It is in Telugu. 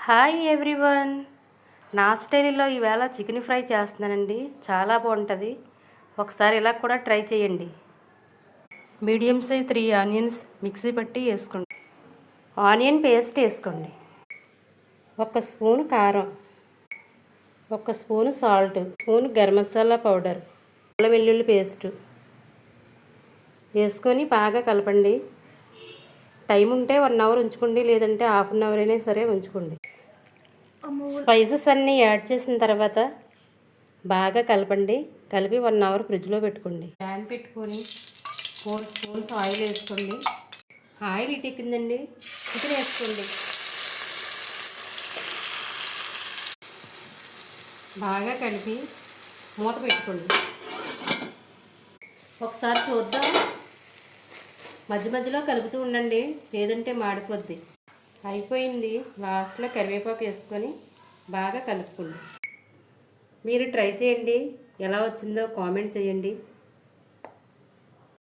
Hi everyone. నా స్టైల్లో ఈవేళ చికెన్ ఫ్రై చేస్తున్నానండి. చాలా బాగుంటుంది. ఒకసారి ఇలా కూడా ట్రై చేయండి. మీడియం సైజ్ 3 ఆనియన్స్ మిక్సీ పట్టి వేసుకోండి. ఆనియన్ పేస్ట్ వేసుకోండి. 1 స్పూన్ కారం, 1 spoon salt, spoon garam masala powder, అల్లం వెల్లుల్లి పేస్ట్ వేసుకొని బాగా కలపండి. టైం ఉంటే 1 అవర్ ఉంచుకోండి, లేదంటే హాఫ్ అన్ అవర్ అయినా సరే ఉంచుకోండి. స్పైసెస్ అన్నీ యాడ్ చేసిన తర్వాత బాగా కలపండి. కలిపి 1 అవర్ ఫ్రిడ్జ్లో పెట్టుకోండి. ప్యాన్ పెట్టుకొని 4 స్పూన్స్ ఆయిల్ వేసుకోండి. ఆయిల్ ఇటెక్కిందండి, చికెన్ వేసుకోండి. బాగా కలిపి మూత పెట్టుకోండి. ఒకసారి చూద్దాం. మధ్య మధ్యలో కలుపుతూ ఉండండి, లేదంటే మాడిపోద్ది. అయిపోయింది. లాస్ట్లో కరివేపాకు వేసుకొని బాగా కలుపుకోండి. మీరు ట్రై చేయండి. ఎలా వచ్చిందో కామెంట్ చేయండి.